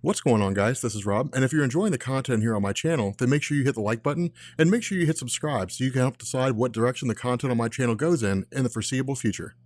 What's going on, guys? This is Rob, and if you're enjoying the content here on my channel, then make sure you hit the like button and make sure you hit subscribe so you can help decide what direction the content on my channel goes in the foreseeable future.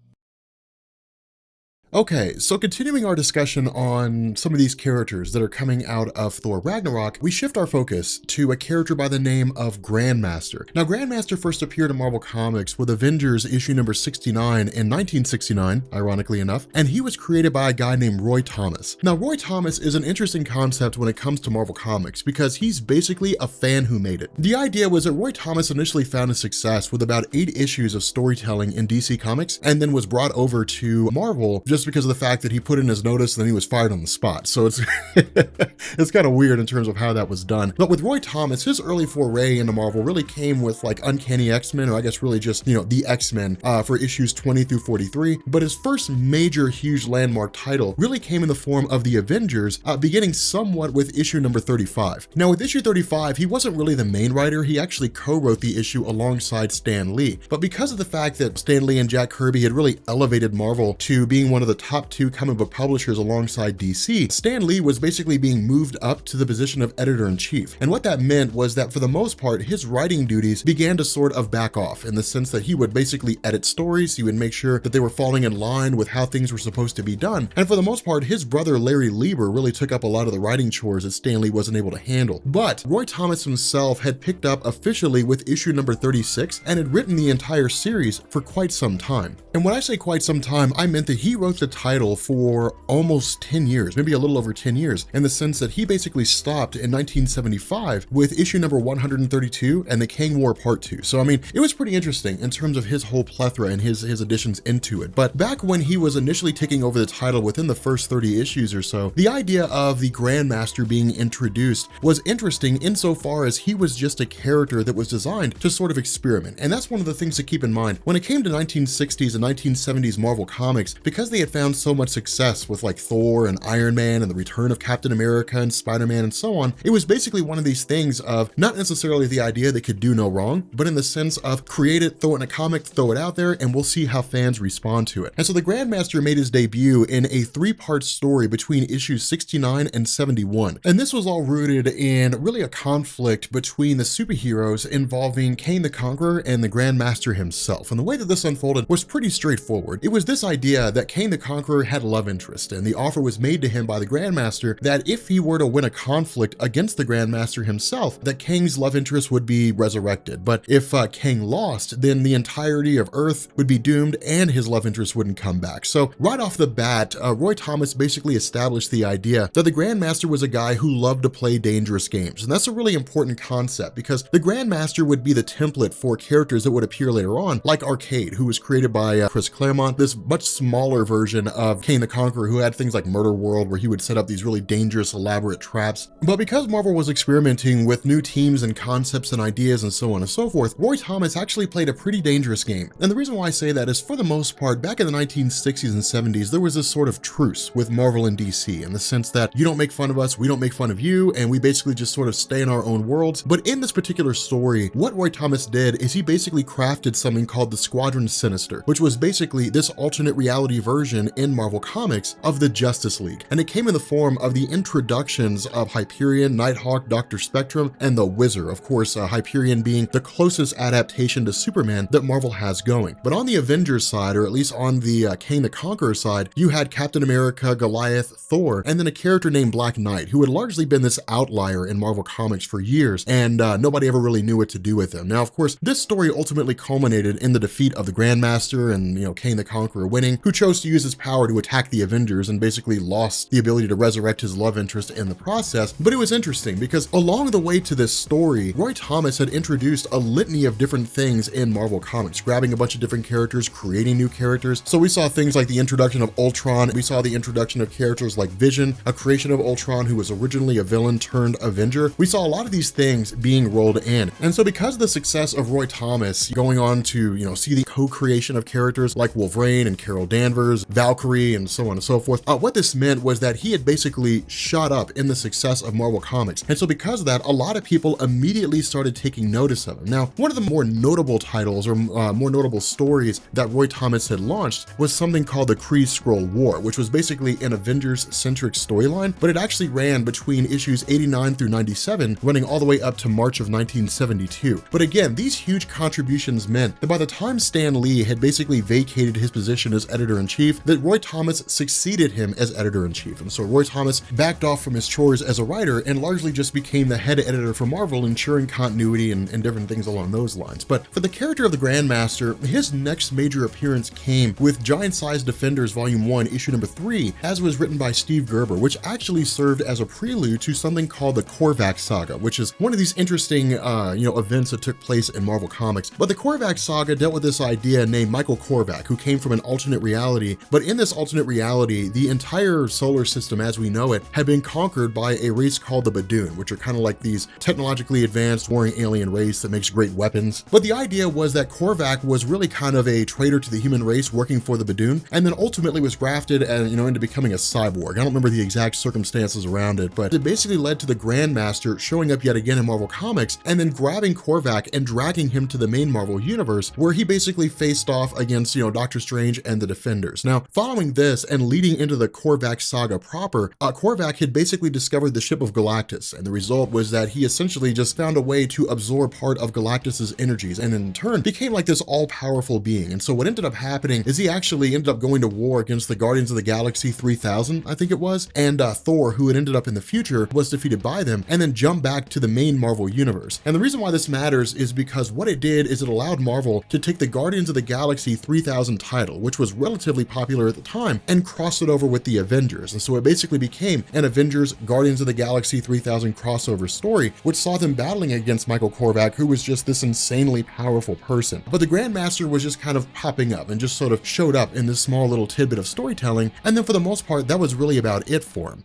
Okay, so continuing our discussion on some of these characters that are coming out of Thor Ragnarok, we shift our focus to a character by the name of Grandmaster. Now, Grandmaster first appeared in Marvel Comics with Avengers issue number 69 in 1969, ironically enough, and he was created by a guy named Roy Thomas. Now, Roy Thomas is an interesting concept when it comes to Marvel Comics because he's basically a fan who made it. The idea was that Roy Thomas initially found a success with about 8 issues of storytelling in DC Comics and then was brought over to Marvel just because of the fact that he put in his notice and then he was fired on the spot. So it's it's kind of weird in terms of how that was done. But with Roy Thomas, his early foray into Marvel really came with like Uncanny X-Men, or I guess really just, the X-Men for issues 20 through 43. But his first major huge landmark title really came in the form of the Avengers, beginning somewhat with issue number 35. Now with issue 35, he wasn't really the main writer. He actually co-wrote the issue alongside Stan Lee. But because of the fact that Stan Lee and Jack Kirby had really elevated Marvel to being one of the top 2 comic book publishers alongside DC, Stan Lee was basically being moved up to the position of editor-in-chief. And what that meant was that for the most part, his writing duties began to sort of back off in the sense that he would basically edit stories, he would make sure that they were falling in line with how things were supposed to be done. And for the most part, his brother Larry Lieber really took up a lot of the writing chores that Stan Lee wasn't able to handle. But Roy Thomas himself had picked up officially with issue number 36 and had written the entire series for quite some time. And when I say quite some time, I meant that he wrote the title for almost 10 years, maybe a little over 10 years, in the sense that he basically stopped in 1975 with issue number 132 and the Kang War Part 2. So, I mean, it was pretty interesting in terms of his whole plethora and his additions into it. But back when he was initially taking over the title within the first 30 issues or so, the idea of the Grandmaster being introduced was interesting insofar as he was just a character that was designed to sort of experiment. And that's one of the things to keep in mind. When it came to 1960s and 1970s Marvel Comics, because they had found so much success with like Thor and Iron Man and the return of Captain America and Spider-Man and so on, it was basically one of these things of not necessarily the idea that could do no wrong, but in the sense of create it, throw it in a comic, throw it out there, and we'll see how fans respond to it. And so the Grandmaster made his debut in a 3-part story between issues 69 and 71. And this was all rooted in really a conflict between the superheroes involving Kang the Conqueror and the Grandmaster himself. And the way that this unfolded was pretty straightforward. It was this idea that Kang the Conqueror had love interest, and the offer was made to him by the Grandmaster that if he were to win a conflict against the Grandmaster himself, that Kang's love interest would be resurrected. But if Kang lost, then the entirety of Earth would be doomed and his love interest wouldn't come back. So right off the bat, Roy Thomas basically established the idea that the Grandmaster was a guy who loved to play dangerous games. And that's a really important concept because the Grandmaster would be the template for characters that would appear later on, like Arcade, who was created by Chris Claremont, this much smaller version of Kang the Conqueror who had things like Murder World where he would set up these really dangerous, elaborate traps. But because Marvel was experimenting with new teams and concepts and ideas and so on and so forth, Roy Thomas actually played a pretty dangerous game. And the reason why I say that is for the most part, back in the 1960s and 70s, there was this sort of truce with Marvel and DC in the sense that you don't make fun of us, we don't make fun of you, and we basically just sort of stay in our own worlds. But in this particular story, what Roy Thomas did is he basically crafted something called the Squadron Sinister, which was basically this alternate reality version in Marvel Comics of the Justice League. And it came in the form of the introductions of Hyperion, Nighthawk, Dr. Spectrum, and the Wizard. Of course, Hyperion being the closest adaptation to Superman that Marvel has going. But on the Avengers side, or at least on the Kang the Conqueror side, you had Captain America, Goliath, Thor, and then a character named Black Knight, who had largely been this outlier in Marvel Comics for years, and nobody ever really knew what to do with him. Now, of course, this story ultimately culminated in the defeat of the Grandmaster and, Kang the Conqueror winning, who chose to use his power to attack the Avengers and basically lost the ability to resurrect his love interest in the process. But it was interesting because along the way to this story, Roy Thomas had introduced a litany of different things in Marvel Comics, grabbing a bunch of different characters, creating new characters. So we saw things like the introduction of Ultron, we saw the introduction of characters like Vision, a creation of Ultron who was originally a villain turned Avenger. We saw a lot of these things being rolled in. And so because of the success of Roy Thomas going on to, see the co-creation of characters like Wolverine and Carol Danvers, Valkyrie and so on and so forth. What this meant was that he had basically shot up in the success of Marvel Comics. And so because of that, a lot of people immediately started taking notice of him. Now, one of the more notable titles or more notable stories that Roy Thomas had launched was something called the Kree Skrull War, which was basically an Avengers-centric storyline, but it actually ran between issues 89 through 97, running all the way up to March of 1972. But again, these huge contributions meant that by the time Stan Lee had basically vacated his position as editor-in-chief, that Roy Thomas succeeded him as editor-in-chief. And so Roy Thomas backed off from his chores as a writer and largely just became the head editor for Marvel, ensuring continuity and different things along those lines. But for the character of the Grandmaster, his next major appearance came with Giant Size Defenders Volume 1, issue number 3, as was written by Steve Gerber, which actually served as a prelude to something called the Korvac Saga, which is one of these interesting, events that took place in Marvel Comics. But the Korvac Saga dealt with this idea named Michael Korvac, who came from an alternate reality. But in this alternate reality, the entire solar system as we know it had been conquered by a race called the Badoon, which are kind of like these technologically advanced warring alien race that makes great weapons. But the idea was that Korvac was really kind of a traitor to the human race working for the Badoon, and then ultimately was grafted and into becoming a cyborg. I don't remember the exact circumstances around it, but it basically led to the Grandmaster showing up yet again in Marvel Comics and then grabbing Korvac and dragging him to the main Marvel universe, where he basically faced off against Doctor Strange and the Defenders. Now, following this and leading into the Korvac saga proper, Korvac had basically discovered the ship of Galactus, and the result was that he essentially just found a way to absorb part of Galactus's energies and in turn became like this all-powerful being. And so what ended up happening is he actually ended up going to war against the Guardians of the Galaxy 3000, I think it was, and Thor, who had ended up in the future, was defeated by them and then jumped back to the main Marvel universe. And the reason why this matters is because what it did is it allowed Marvel to take the Guardians of the Galaxy 3000 title, which was relatively popular at the time, and cross it over with the Avengers. And so it basically became an Avengers Guardians of the Galaxy 3000 crossover story, which saw them battling against Michael Korvac, who was just this insanely powerful person. But the Grandmaster was just kind of popping up and just sort of showed up in this small little tidbit of storytelling, and then for the most part, that was really about it for him.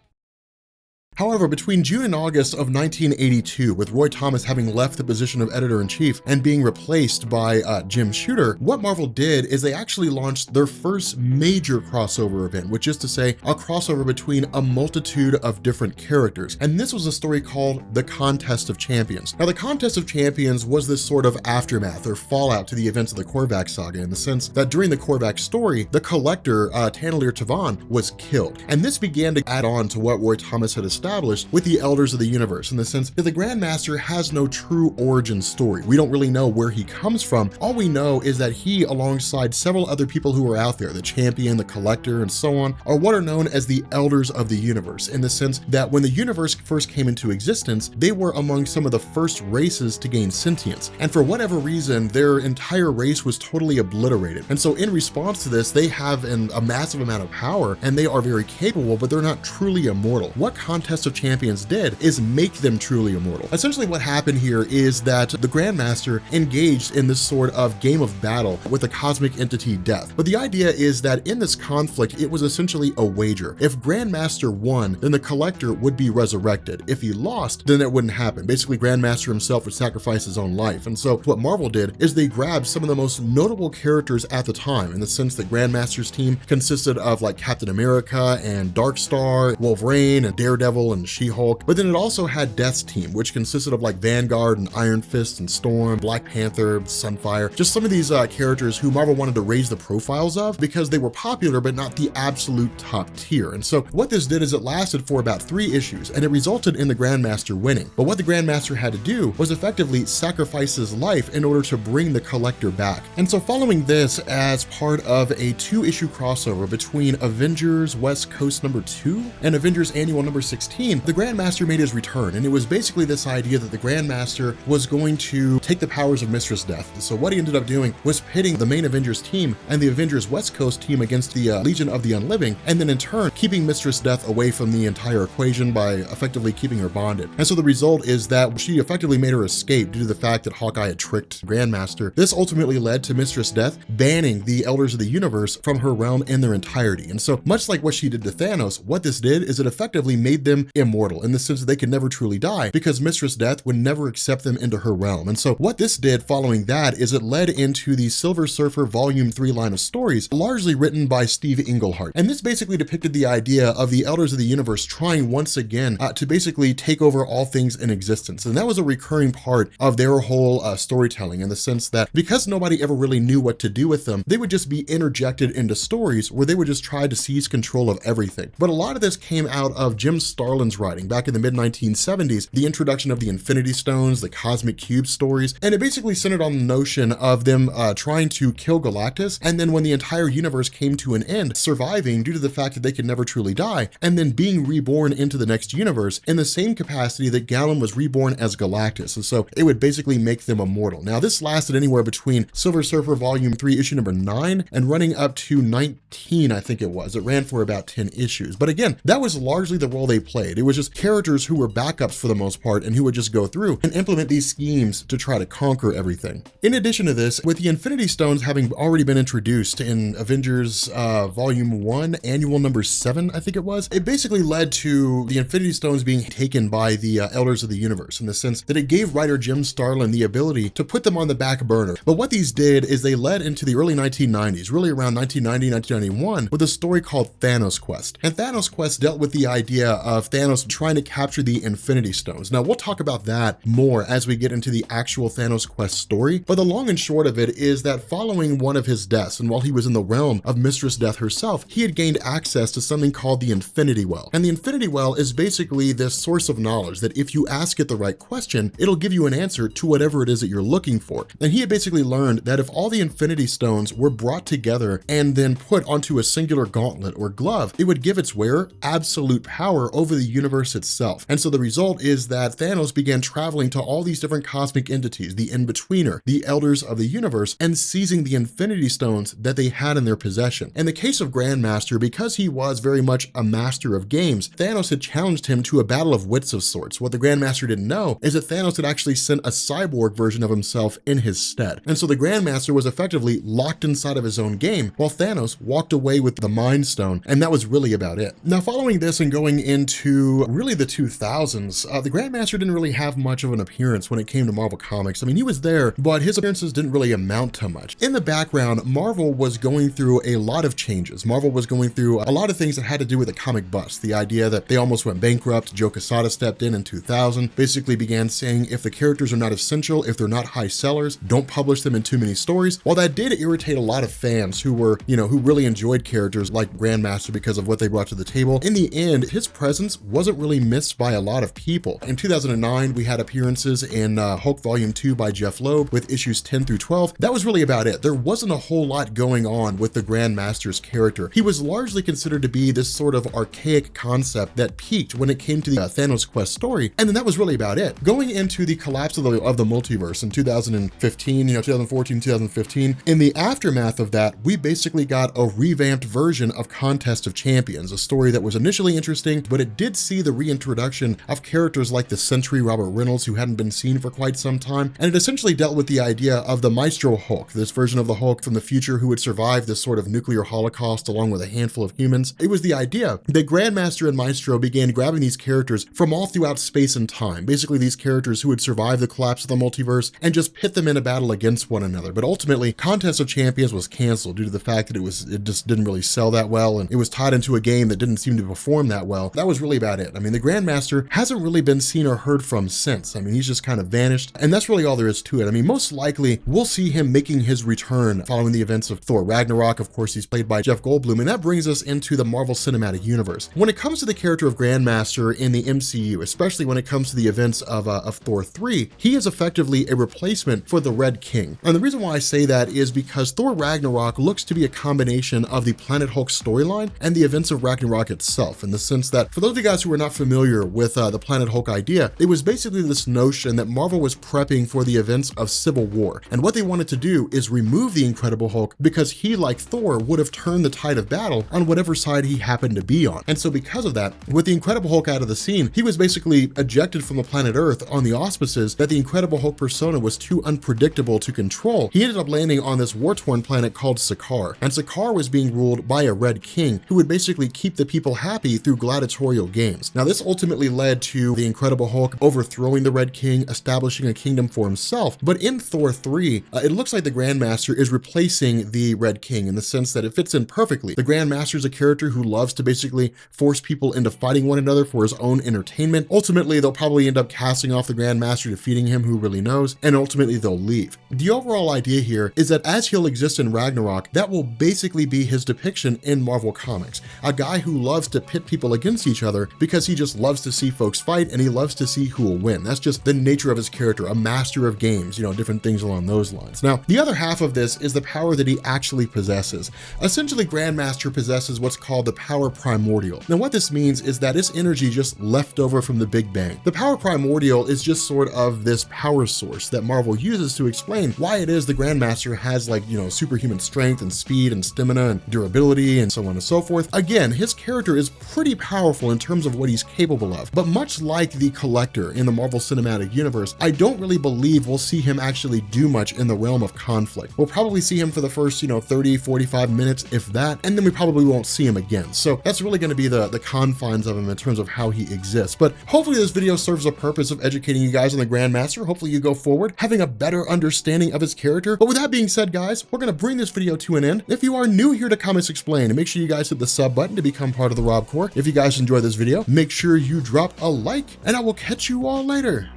However, between June and August of 1982, with Roy Thomas having left the position of editor-in-chief and being replaced by Jim Shooter, what Marvel did is they actually launched their first major crossover event, which is to say a crossover between a multitude of different characters. And this was a story called The Contest of Champions. Now, The Contest of Champions was this sort of aftermath or fallout to the events of the Korvac saga, in the sense that during the Korvac story, the Collector, Tannelir Tavan, was killed. And this began to add on to what Roy Thomas had established with the Elders of the Universe, in the sense that the Grandmaster has no true origin story. We don't really know where he comes from. All we know is that he, alongside several other people who are out there, the Champion, the Collector, and so on, are what are known as the Elders of the Universe, in the sense that when the universe first came into existence, they were among some of the first races to gain sentience. And for whatever reason, their entire race was totally obliterated. And so in response to this, they have a massive amount of power, and they are very capable, but they're not truly immortal. What Contest of Champions did is make them truly immortal. Essentially what happened here is that the Grandmaster engaged in this sort of game of battle with the cosmic entity Death. But the idea is that in this conflict, it was essentially a wager. If Grandmaster won, then the Collector would be resurrected. If he lost, then that wouldn't happen. Basically, Grandmaster himself would sacrifice his own life. And so what Marvel did is they grabbed some of the most notable characters at the time, in the sense that Grandmaster's team consisted of like Captain America and Darkstar, Wolverine and Daredevil and She-Hulk, but then it also had Death's team, which consisted of like Vanguard and Iron Fist and Storm, Black Panther, Sunfire, just some of these characters who Marvel wanted to raise the profiles of because they were popular but not the absolute top tier. And so what this did is it lasted for about 3 issues, and it resulted in the Grandmaster winning. But what the Grandmaster had to do was effectively sacrifice his life in order to bring the Collector back. And so following this, as part of a 2-issue crossover between Avengers West Coast number 2 and Avengers Annual number 16, the Grandmaster made his return, and it was basically this idea that the Grandmaster was going to take the powers of Mistress Death. And so what he ended up doing was pitting the main Avengers team and the Avengers West Coast team against the Legion of the Unliving, and then in turn keeping Mistress Death away from the entire equation by effectively keeping her bonded. And so the result is that she effectively made her escape due to the fact that Hawkeye had tricked Grandmaster. This ultimately led to Mistress Death banning the Elders of the Universe from her realm in their entirety. And so much like what she did to Thanos, what this did is it effectively made them them immortal in the sense that they could never truly die because Mistress Death would never accept them into her realm. And so what this did following that is it led into the Silver Surfer Volume 3 line of stories, largely written by Steve Englehart. And this basically depicted the idea of the Elders of the Universe trying once again to basically take over all things in existence. And that was a recurring part of their whole storytelling, in the sense that because nobody ever really knew what to do with them, they would just be interjected into stories where they would just try to seize control of everything. But a lot of this came out of Jim Starlin's writing back in the mid-1970s, the introduction of the Infinity Stones, the Cosmic Cube stories, and it basically centered on the notion of them trying to kill Galactus, and then when the entire universe came to an end, surviving due to the fact that they could never truly die, and then being reborn into the next universe in the same capacity that Gallum was reborn as Galactus. And so it would basically make them immortal. Now this lasted anywhere between Silver Surfer Volume 3 issue number 9 and running up to 19, I think it was. It ran for about 10 issues. But again, that was largely the role they played. It was just characters who were backups for the most part and who would just go through and implement these schemes to try to conquer everything. In addition to this, with the Infinity Stones having already been introduced in Avengers Volume 1, Annual number 7, I think it was, it basically led to the Infinity Stones being taken by the Elders of the Universe, in the sense that it gave writer Jim Starlin the ability to put them on the back burner. But what these did is they led into the early 1990s, really around 1990, 1991, with a story called Thanos Quest. And Thanos Quest dealt with the idea of Thanos trying to capture the Infinity Stones. Now we'll talk about that more as we get into the actual Thanos Quest story, but the long and short of it is that following one of his deaths, and while he was in the realm of Mistress Death herself, he had gained access to something called the Infinity Well. And the Infinity Well is basically this source of knowledge that if you ask it the right question, it'll give you an answer to whatever it is that you're looking for. And he had basically learned that if all the Infinity Stones were brought together and then put onto a singular gauntlet or glove, it would give its wearer absolute power over the universe itself. And so the result is that Thanos began traveling to all these different cosmic entities, the In-Betweener, the Elders of the Universe, and seizing the Infinity Stones that they had in their possession. In the case of Grandmaster, because he was very much a master of games, Thanos had challenged him to a battle of wits of sorts. What the Grandmaster didn't know is that Thanos had actually sent a cyborg version of himself in his stead. And so the Grandmaster was effectively locked inside of his own game, while Thanos walked away with the Mind Stone, and that was really about it. Now following this and going into really the 2000s, the Grandmaster didn't really have much of an appearance when it came to Marvel Comics. I mean, he was there, but his appearances didn't really amount to much. In the background, Marvel was going through a lot of changes. Marvel was going through a lot of things that had to do with the comic bust. The idea that they almost went bankrupt. Joe Quesada stepped in 2000, basically began saying if the characters are not essential, if they're not high sellers, don't publish them in too many stories. While that did irritate a lot of fans who were, who really enjoyed characters like Grandmaster because of what they brought to the table, in the end, his presence wasn't really missed by a lot of people. In 2009, we had appearances in Hulk Volume 2 by Jeff Loeb with issues 10 through 12. That was really about it. There wasn't a whole lot going on with the Grandmaster's character. He was largely considered to be this sort of archaic concept that peaked when it came to the Thanos Quest story, and then that was really about it. Going into the collapse of the multiverse in 2015, 2014, 2015, in the aftermath of that, we basically got a revamped version of Contest of Champions, a story that was initially interesting, but it did see the reintroduction of characters like the Sentry Robert Reynolds, who hadn't been seen for quite some time, and it essentially dealt with the idea of the Maestro Hulk, this version of the Hulk from the future who would survive this sort of nuclear holocaust along with a handful of humans. It was the idea that Grandmaster and Maestro began grabbing these characters from all throughout space and time, basically these characters who would survive the collapse of the multiverse, and just pit them in a battle against one another. But ultimately, Contest of Champions was canceled due to the fact that it just didn't really sell that well, and it was tied into a game that didn't seem to perform that well. That was really about it. I mean, the Grandmaster hasn't really been seen or heard from since. I mean, he's just kind of vanished, and that's really all there is to it. I mean, most likely, we'll see him making his return following the events of Thor Ragnarok. Of course, he's played by Jeff Goldblum, and that brings us into the Marvel Cinematic Universe. When it comes to the character of Grandmaster in the MCU, especially when it comes to the events of Thor 3, he is effectively a replacement for the Red King. And the reason why I say that is because Thor Ragnarok looks to be a combination of the Planet Hulk storyline and the events of Ragnarok itself, in the sense that, for those of you guys who are not familiar with the Planet Hulk idea, it was basically this notion that Marvel was prepping for the events of Civil War. And what they wanted to do is remove the Incredible Hulk because he, like Thor, would have turned the tide of battle on whatever side he happened to be on. And so because of that, with the Incredible Hulk out of the scene, he was basically ejected from the planet Earth on the auspices that the Incredible Hulk persona was too unpredictable to control. He ended up landing on this war-torn planet called Sakaar, and Sakaar was being ruled by a Red King who would basically keep the people happy through gladiatorial video games. Now, this ultimately led to the Incredible Hulk overthrowing the Red King, establishing a kingdom for himself. But in Thor 3, it looks like the Grandmaster is replacing the Red King in the sense that it fits in perfectly. The Grandmaster is a character who loves to basically force people into fighting one another for his own entertainment. Ultimately, they'll probably end up casting off the Grandmaster, defeating him, who really knows, and ultimately they'll leave. The overall idea here is that as he'll exist in Ragnarok, that will basically be his depiction in Marvel Comics. A guy who loves to pit people against each other because he just loves to see folks fight and he loves to see who will win. That's just the nature of his character, a master of games, different things along those lines. Now, the other half of this is the power that he actually possesses. Essentially, Grandmaster possesses what's called the power primordial. Now, what this means is that it's energy just left over from the Big Bang. The power primordial is just sort of this power source that Marvel uses to explain why it is the Grandmaster has superhuman strength and speed and stamina and durability and so on and so forth. Again, his character is pretty powerful in terms of what he's capable of, but much like the Collector in the Marvel Cinematic Universe, I don't really believe we'll see him actually do much in the realm of conflict. We'll probably see him for the first 30, 45 minutes, if that, and then we probably won't see him again. So that's really going to be the confines of him in terms of how he exists. But hopefully this video serves a purpose of educating you guys on the Grandmaster. Hopefully you go forward having a better understanding of his character. But with that being said, guys, we're going to bring this video to an end. If you are new here to Comics Explained, make sure you guys hit the sub button to become part of the Rob Corps. If you guys enjoyed this video, make sure you drop a like, and I will catch you all later.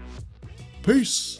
Peace.